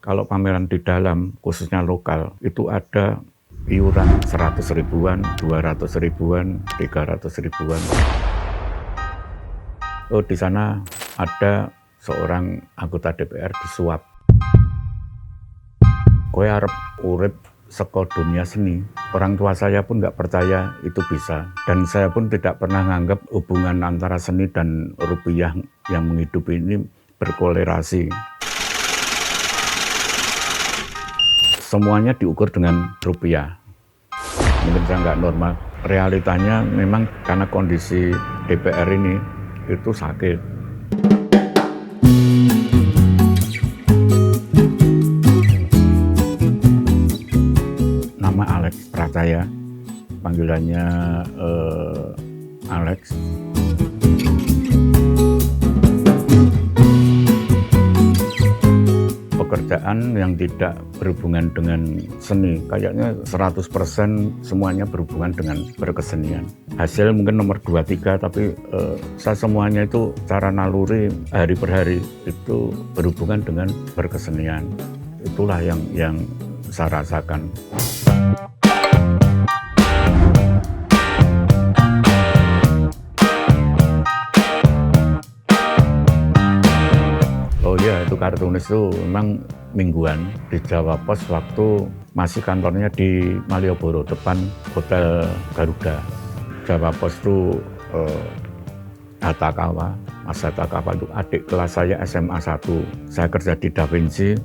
Kalau pameran di dalam, khususnya lokal, itu ada iuran 100 ribuan, 200 ribuan, 300 ribuan. Oh, di sana ada seorang anggota DPR disuap. Kowe arep urip saka dunia seni. Orang tua saya pun nggak percaya itu bisa. Dan saya pun tidak pernah menganggap hubungan antara seni dan rupiah yang menghidupi ini berkolerasi. Semuanya diukur dengan rupiah. Mungkin saya nggak normal. Realitanya memang karena kondisi DPR ini itu sakit. Nama Alex Prataya, panggilannya Alex. Pekerjaan yang tidak berhubungan dengan seni, kayaknya 100% semuanya berhubungan dengan berkesenian. Hasil mungkin nomor 2-3, tapi saya semuanya itu cara naluri hari per hari itu berhubungan dengan berkesenian. Itulah yang saya rasakan. Oh iya, itu kartunis itu memang mingguan di Jawa Pos waktu masih kantornya di Malioboro, depan Hotel Garuda. Jawa Pos itu Hatakawa, Mas Hatakawa itu adik kelas saya SMA 1. Saya kerja di Da Vinci,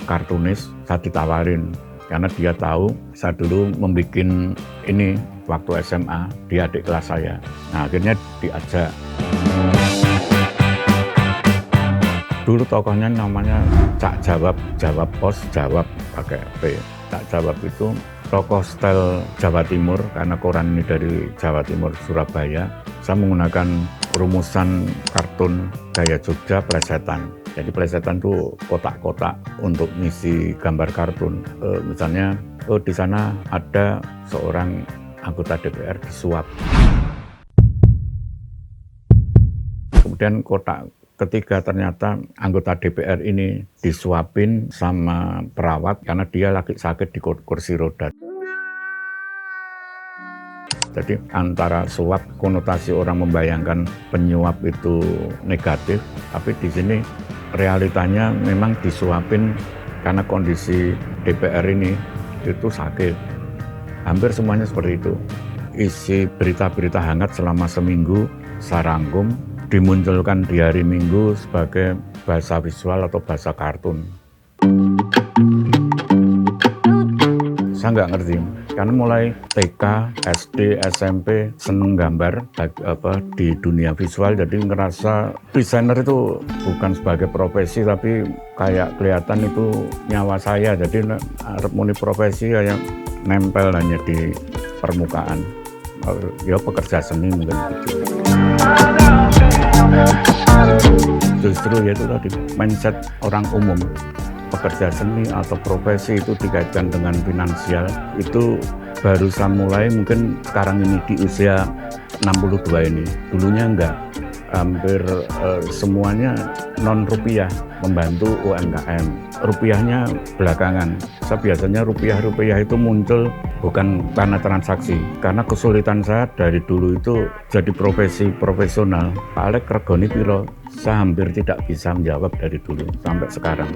kartunis, saya ditawarin. Karena dia tahu saya dulu membuat ini waktu SMA, dia adik kelas saya. Nah, akhirnya diajak. Dulu tokohnya namanya Cak Jawab, Jawab Pos, Jawab pakai P. Cak Jawab itu tokoh style Jawa Timur, karena koran ini dari Jawa Timur, Surabaya. Saya menggunakan rumusan kartun gaya Jogja plesetan. Jadi plesetan itu kotak-kotak untuk ngisi gambar kartun. Misalnya, di sana ada seorang anggota DPR disuap. Kemudian kotak ketiga, ternyata anggota DPR ini disuapin sama perawat karena dia lagi sakit di kursi roda. Jadi antara suap, konotasi orang membayangkan penyuap itu negatif, tapi di sini realitanya memang disuapin karena kondisi DPR ini itu sakit. Hampir semuanya seperti itu. Isi berita-berita hangat selama seminggu saya rangkum, dimunculkan di hari Minggu sebagai bahasa visual atau bahasa kartun. Saya nggak ngerti, karena mulai TK, SD, SMP seneng gambar di dunia visual, jadi ngerasa desainer itu bukan sebagai profesi, tapi kayak kelihatan itu nyawa saya, jadi harus muni profesi kayak nempel hanya di permukaan. Ya pekerja seni mungkin gitu. Justru ya itu tadi mindset orang umum, pekerja seni atau profesi itu dikaitkan dengan finansial, itu baru saya mulai mungkin sekarang ini di usia 62 ini. Dulunya enggak, hampir semuanya non rupiah, membantu UMKM. Rupiahnya belakangan. Saya biasanya rupiah itu muncul bukan karena transaksi, karena kesulitan saya dari dulu itu jadi profesi profesional. Pak Alek regoni piro? Saya hampir tidak bisa menjawab dari dulu sampai sekarang.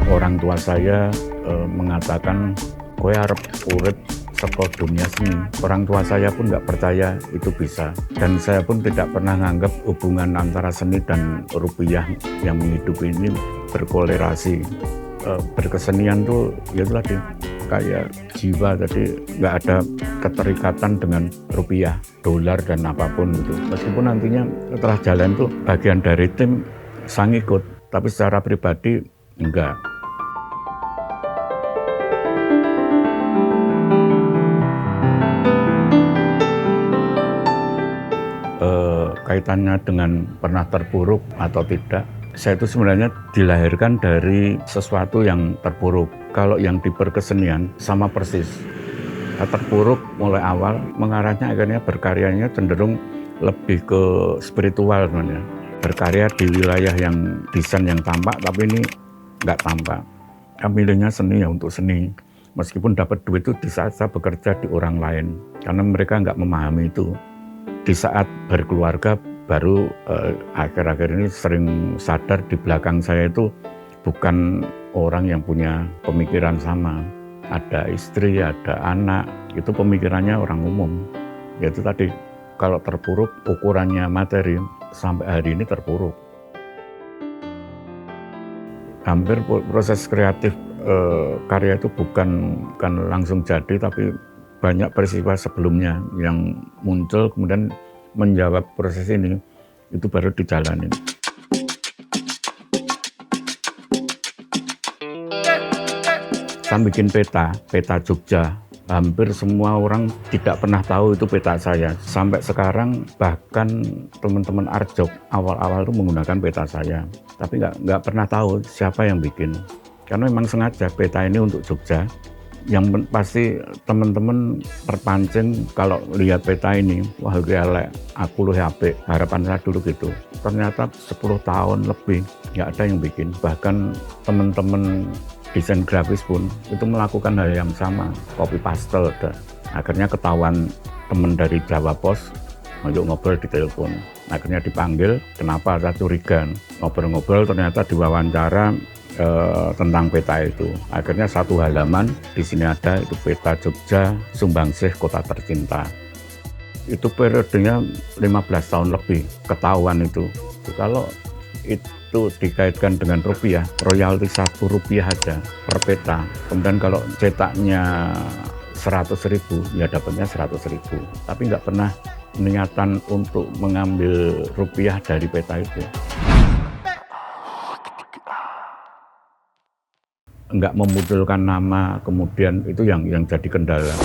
Orang tua saya mengatakan, kowe arep urip saka dunia seni. Orang tua saya pun nggak percaya itu bisa. Dan saya pun tidak pernah menganggap hubungan antara seni dan rupiah yang menghidupi ini berkolerasi. Berkesenian tuh ya tadi kayak jiwa, jadi nggak ada keterikatan dengan rupiah, dolar dan apapun gitu. Meskipun nantinya setelah jalan tuh bagian dari tim saya ngikut, tapi secara pribadi enggak. Kaitannya dengan pernah terpuruk atau tidak, saya itu sebenarnya dilahirkan dari sesuatu yang terpuruk. Kalau yang di berkesenian sama persis. Terpuruk mulai awal, mengarahnya akhirnya berkaryanya cenderung lebih ke spiritual sebenarnya. Berkarya di wilayah yang desain yang tampak, tapi ini nggak tampak. Milihnya seni ya untuk seni. Meskipun dapat duit itu di saat saya bekerja di orang lain, karena mereka nggak memahami itu. Di saat berkeluarga baru akhir-akhir ini sering sadar di belakang saya itu bukan orang yang punya pemikiran sama. Ada istri, ada anak, itu pemikirannya orang umum. Yaitu tadi, kalau terpuruk ukurannya materi, sampai hari ini terpuruk. Hampir proses kreatif karya itu bukan langsung jadi, tapi banyak peristiwa sebelumnya yang muncul kemudian menjawab proses ini, itu baru dijalani. Saya bikin peta Jogja. Hampir semua orang tidak pernah tahu itu peta saya. Sampai sekarang bahkan teman-teman Arjok awal-awal itu menggunakan peta saya. Tapi nggak pernah tahu siapa yang bikin. Karena memang sengaja peta ini untuk Jogja. Yang pasti teman-teman terpancing kalau lihat peta ini, wah elek, aku lu HP. Harapan saya dulu gitu. Ternyata 10 tahun lebih nggak ada yang bikin. Bahkan teman-teman desain grafis pun itu melakukan hal yang sama, copy paste. Akhirnya ketahuan teman dari Jawa Pos, ngobrol di telepon. Akhirnya dipanggil, kenapa saya curiga. Ngobrol-ngobrol ternyata diwawancara tentang peta itu. Akhirnya satu halaman, di sini ada itu peta Jogja, Sumbangsih Kota Tercinta. Itu periodenya 15 tahun lebih, ketahuan itu. Kalau itu dikaitkan dengan rupiah, royalti 1 rupiah aja per peta. Kemudian kalau cetaknya 100.000, ya dapatnya 100.000. Tapi nggak pernah niatan untuk mengambil rupiah dari peta itu. Nggak memunculkan nama, kemudian itu yang jadi kendala.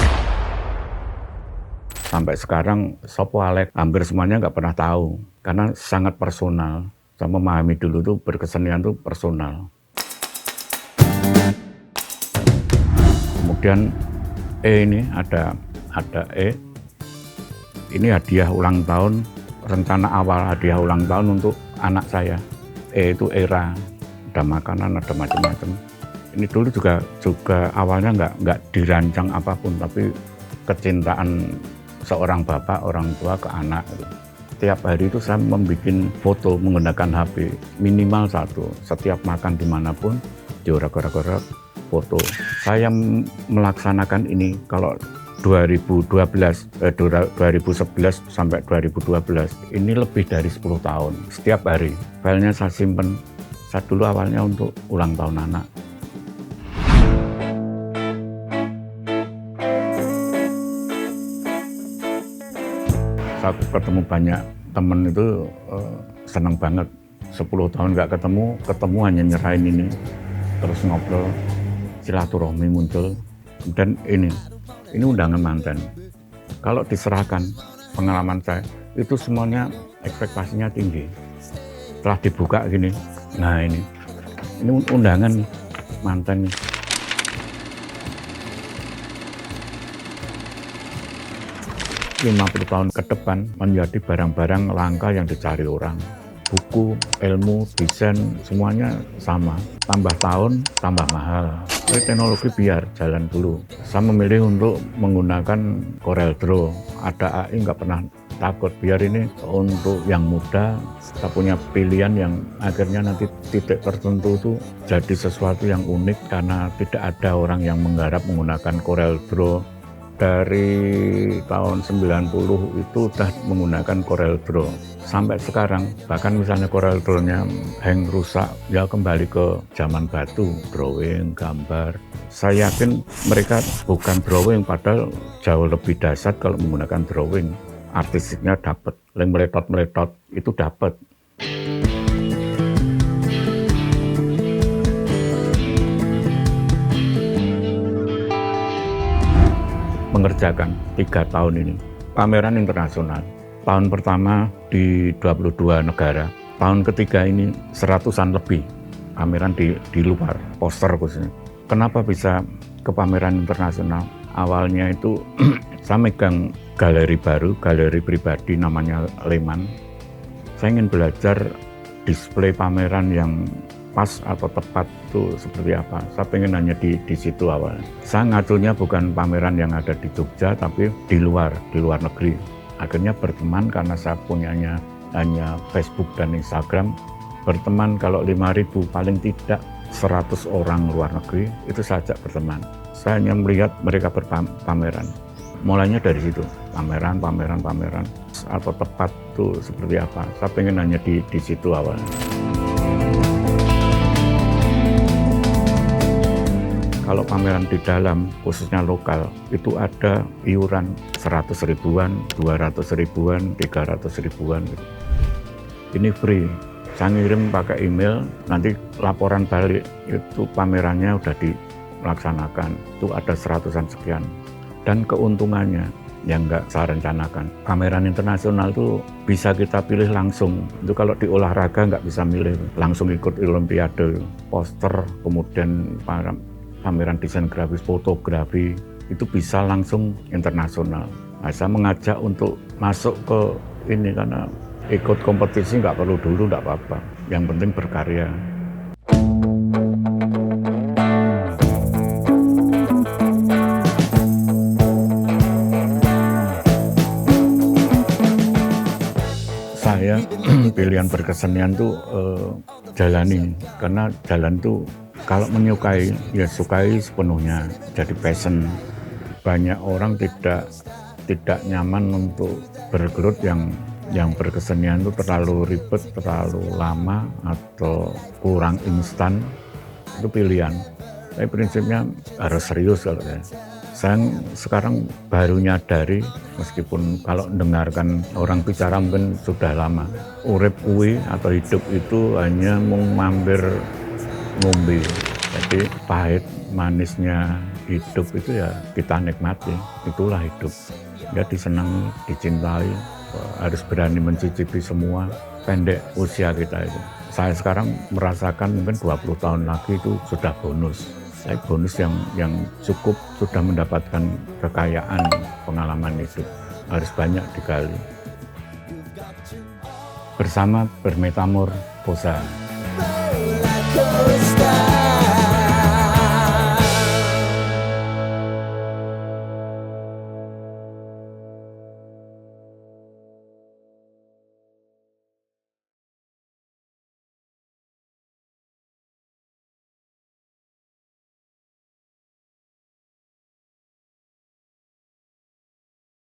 Sampai sekarang Sopo Alek hampir semuanya nggak pernah tahu, karena sangat personal. Saya memahami dulu tuh berkesenian tuh personal. Kemudian ini ada ini hadiah ulang tahun, rencana awal hadiah ulang tahun untuk anak saya. Itu era, ada makanan, ada macam-macam. Ini dulu juga awalnya nggak dirancang apapun, tapi kecintaan seorang bapak, orang tua ke anak. Setiap hari itu saya membuat foto menggunakan HP, minimal 1. Setiap makan dimanapun, diorak-orak foto. Saya melaksanakan ini kalau 2011 sampai 2012, ini lebih dari 10 tahun. Setiap hari, filenya saya simpen. Saya dulu awalnya untuk ulang tahun anak. Aku ketemu banyak temen itu senang banget. 10 tahun nggak ketemu hanya nyerahin ini, terus ngobrol, silaturahmi muncul. Kemudian ini undangan mantan. Kalau diserahkan, pengalaman saya itu semuanya ekspektasinya tinggi. Setelah dibuka gini, nah ini undangan mantan nih. 50 tahun ke depan menjadi barang-barang langka yang dicari orang. Buku, ilmu, desain, semuanya sama. Tambah tahun, tambah mahal. Tapi teknologi biar jalan dulu. Saya memilih untuk menggunakan Corel Draw. Ada AI nggak pernah takut. Biar ini untuk yang muda, kita punya pilihan yang akhirnya nanti titik tertentu itu jadi sesuatu yang unik karena tidak ada orang yang menggarap menggunakan Corel Draw. Dari tahun 90 itu udah menggunakan Corel Draw sampai sekarang. Bahkan misalnya Corel Draw-nya hang rusak, ya kembali ke zaman batu, drawing, gambar. Saya yakin mereka bukan drawing, padahal jauh lebih dahsyat kalau menggunakan drawing. Artistiknya dapat, yang meletot itu dapat. Mengerjakan 3 tahun ini pameran internasional. Tahun pertama di 22 negara, tahun ketiga ini 100-an lebih pameran di luar, poster khususnya. Kenapa bisa ke pameran internasional? Awalnya itu saya megang galeri baru, galeri pribadi namanya Leman. Saya ingin belajar display pameran yang pas atau tepat itu seperti apa. Saya pengen hanya di situ awalnya. Saya ngacunya bukan pameran yang ada di Jogja, tapi di luar negeri. Akhirnya berteman karena saya punyanya hanya Facebook dan Instagram. Berteman kalau 5.000 paling tidak 100 orang luar negeri, itu saja berteman. Saya hanya melihat mereka berpameran. Mulainya dari situ, pameran atau tepat itu seperti apa. Saya pengen hanya di situ awalnya. Kalau pameran di dalam, khususnya lokal, itu ada iuran 100 ribuan, 200 ribuan, 300 ribuan. Ini free. Saya ngirim pakai email, nanti laporan balik itu pamerannya udah dilaksanakan. Itu ada 100-an sekian. Dan keuntungannya yang nggak saya rencanakan. Pameran internasional itu bisa kita pilih langsung. Itu kalau di olahraga nggak bisa milih, langsung ikut olimpiade, poster, kemudian pameran desain grafis, fotografi, itu bisa langsung internasional. Nah, saya mengajak untuk masuk ke ini karena ikut kompetisi nggak perlu dulu, nggak apa-apa. Yang penting berkarya. Saya pilihan berkesenian tuh jalani, karena jalan tuh kalau menyukai ya sukai sepenuhnya, jadi passion. Banyak orang tidak nyaman untuk bergelut yang berkesenian itu terlalu ribet, terlalu lama atau kurang instan. Itu pilihan. Tapi prinsipnya harus serius kalau saya. Saya sekarang baru nyadari, meskipun kalau mendengarkan orang bicara mungkin sudah lama, urip kuwi atau hidup itu hanya mampir ngombe. Jadi pahit manisnya hidup itu ya kita nikmati, itulah hidup. Ya disenangi, dicintai, harus berani mencicipi semua. Pendek usia kita itu. Saya sekarang merasakan mungkin 20 tahun lagi itu sudah bonus. Saya bonus yang cukup sudah mendapatkan kekayaan pengalaman hidup. Harus banyak digali. Bersama bermetamorfosa.